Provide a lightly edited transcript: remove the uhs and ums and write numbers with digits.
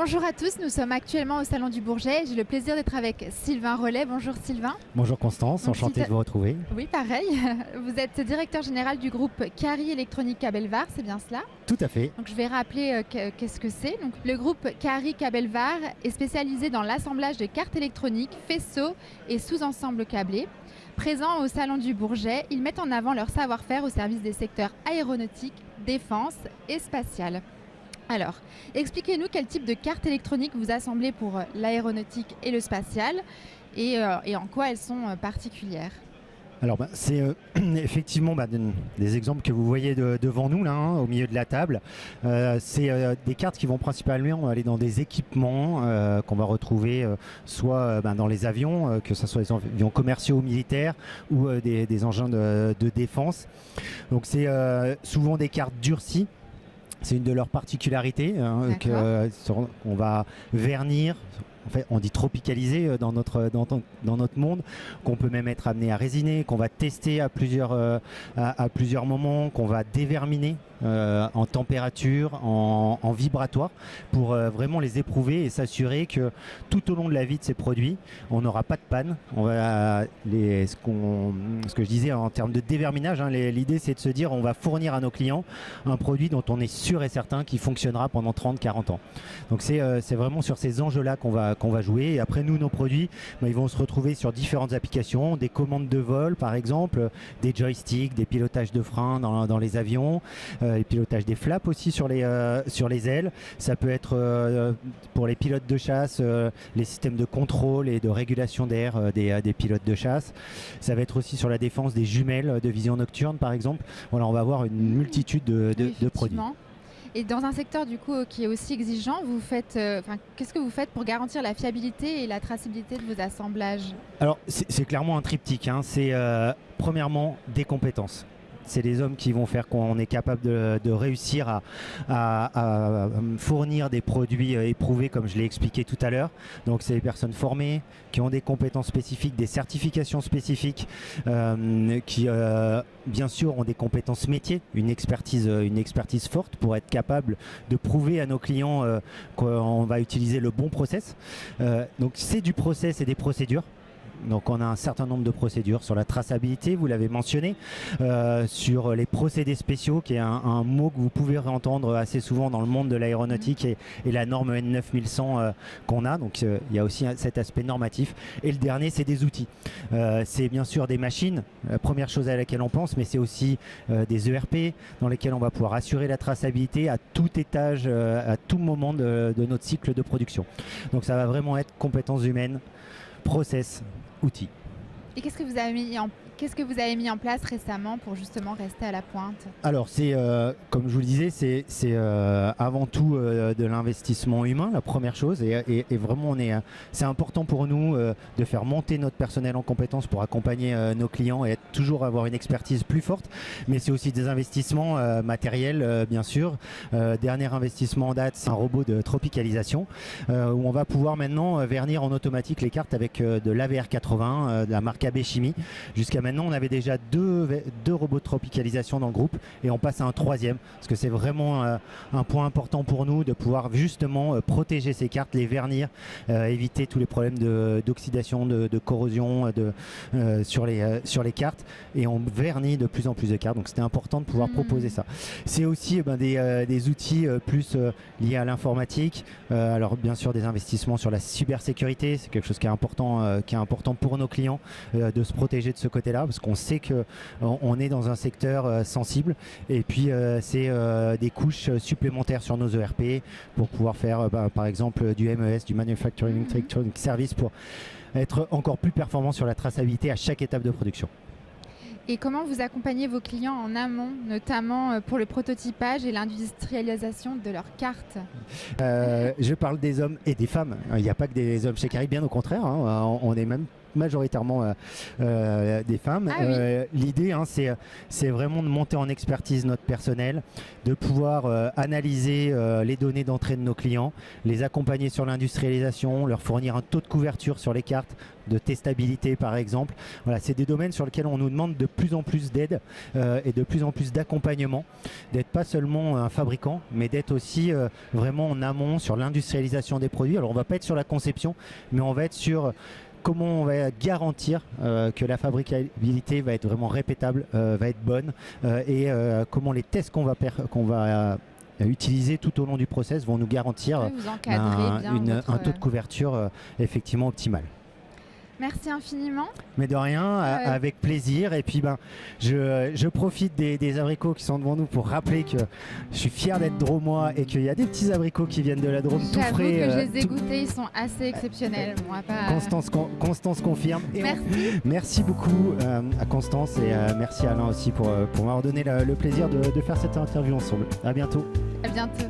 Bonjour à tous, nous sommes actuellement au Salon du Bourget. J'ai le plaisir d'être avec Sylvain Rollet. Bonjour Sylvain. Bonjour Constance, Donc, enchanté de vous retrouver. Oui, pareil. Vous êtes directeur général du groupe Cary Electronic Kabelvar, c'est bien cela? Tout à fait. Donc je vais rappeler qu'est-ce que c'est. Donc, le groupe Cary Kabelvar est spécialisé dans l'assemblage de cartes électroniques, faisceaux et sous-ensembles câblés. Présents au Salon du Bourget, ils mettent en avant leur savoir-faire au service des secteurs aéronautique, défense et spatial. Alors, expliquez-nous quel type de carte électronique vous assemblez pour l'aéronautique et le spatial et en quoi elles sont particulières. Alors c'est effectivement des exemples que vous voyez devant nous là, au milieu de la table. C'est des cartes qui vont principalement aller dans des équipements qu'on va retrouver soit dans les avions, que ce soit des avions commerciaux ou militaires ou des engins de défense. Donc c'est souvent des cartes durcies. C'est une de leurs particularités qu'on va vernir. En fait, on dit tropicaliser dans notre monde, qu'on peut même être amené à résiner, qu'on va tester à plusieurs moments, qu'on va déverminer en température, en vibratoire, pour vraiment les éprouver et s'assurer que tout au long de la vie de ces produits, on n'aura pas de panne. Ce que je disais en termes de déverminage, l'idée c'est de se dire on va fournir à nos clients un produit dont on est sûr et certain qu'il fonctionnera pendant 30-40 ans. Donc c'est vraiment sur ces enjeux-là qu'on va jouer. Et après nous, nos produits, ils vont se retrouver sur différentes applications, des commandes de vol par exemple, des joysticks, des pilotages de freins dans les avions, les pilotages des flaps aussi sur les ailes. Ça peut être pour les pilotes de chasse, les systèmes de contrôle et de régulation d'air des pilotes de chasse. Ça va être aussi sur la défense des jumelles de vision nocturne par exemple. Voilà, on va avoir une multitude de produits. Et dans un secteur du coup qui est aussi exigeant, qu'est-ce que vous faites pour garantir la fiabilité et la traçabilité de vos assemblages? Alors c'est clairement un triptyque. C'est premièrement des compétences. C'est les hommes qui vont faire qu'on est capable de réussir à fournir des produits éprouvés comme je l'ai expliqué tout à l'heure. Donc c'est des personnes formées, qui ont des compétences spécifiques, des certifications spécifiques, qui bien sûr ont des compétences métiers, une expertise forte pour être capable de prouver à nos clients qu'on va utiliser le bon process. Donc c'est du process et des procédures. Donc on a un certain nombre de procédures sur la traçabilité, vous l'avez mentionné, sur les procédés spéciaux, qui est un mot que vous pouvez entendre assez souvent dans le monde de l'aéronautique et la norme N9100 qu'on a. Donc il y a aussi cet aspect normatif. Et le dernier, c'est des outils. C'est bien sûr des machines, la première chose à laquelle on pense, mais c'est aussi des ERP dans lesquels on va pouvoir assurer la traçabilité à tout étage, à tout moment de notre cycle de production. Donc ça va vraiment être compétences humaines, process, outils. Et qu'est-ce que vous avez mis en place récemment pour justement rester à la pointe? Alors c'est comme je vous le disais, c'est avant tout de l'investissement humain, la première chose, et vraiment c'est important pour nous de faire monter notre personnel en compétences pour accompagner nos clients et toujours avoir une expertise plus forte, mais c'est aussi des investissements matériels bien sûr. Dernier investissement en date, c'est un robot de tropicalisation où on va pouvoir maintenant vernir en automatique les cartes avec de l'AVR80 de la marque AB Chimie. Jusqu'à maintenant, on avait déjà deux robots de tropicalisation dans le groupe et on passe à un troisième parce que c'est vraiment un point important pour nous de pouvoir justement protéger ces cartes, les vernir, éviter tous les problèmes d'oxydation, de corrosion sur les cartes, et on vernit de plus en plus de cartes. Donc c'était important de pouvoir proposer ça. C'est aussi des outils plus liés à l'informatique. Alors bien sûr des investissements sur la cybersécurité, c'est quelque chose qui est important pour nos clients, de se protéger de ce côté-là, parce qu'on sait qu'on est dans un secteur sensible, et puis c'est des couches supplémentaires sur nos ERP pour pouvoir faire par exemple du MES, du Manufacturing Electronic Service, pour être encore plus performant sur la traçabilité à chaque étape de production. Et comment vous accompagnez vos clients en amont, notamment pour le prototypage et l'industrialisation de leurs cartes? Je parle des hommes et des femmes. Il n'y a pas que des hommes chez Cary, bien au contraire. On est même majoritairement des femmes. Ah oui. L'idée, c'est vraiment de monter en expertise notre personnel, de pouvoir analyser les données d'entrée de nos clients, les accompagner sur l'industrialisation, leur fournir un taux de couverture sur les cartes, de testabilité par exemple. Voilà, c'est des domaines sur lesquels on nous demande de plus en plus d'aide et de plus en plus d'accompagnement, d'être pas seulement un fabricant, mais d'être aussi vraiment en amont sur l'industrialisation des produits. Alors on va pas être sur la conception, mais on va être sur comment on va garantir que la fabricabilité va être vraiment répétable, va être bonne, et comment les tests qu'on va utiliser tout au long du process vont nous garantir Vous encadrez bien un taux de couverture effectivement optimal. Merci infiniment. Mais de rien, avec plaisir. Et puis je profite des abricots qui sont devant nous pour rappeler que je suis fier d'être drômois et qu'il y a des petits abricots qui viennent de la Drôme tout frais. J'avoue que je les ai goûtés, ils sont assez exceptionnels. On va pas... Constance confirme. Et merci. Merci beaucoup à Constance et merci à Alain aussi pour m'avoir donné le plaisir de faire cette interview ensemble. À bientôt. À bientôt.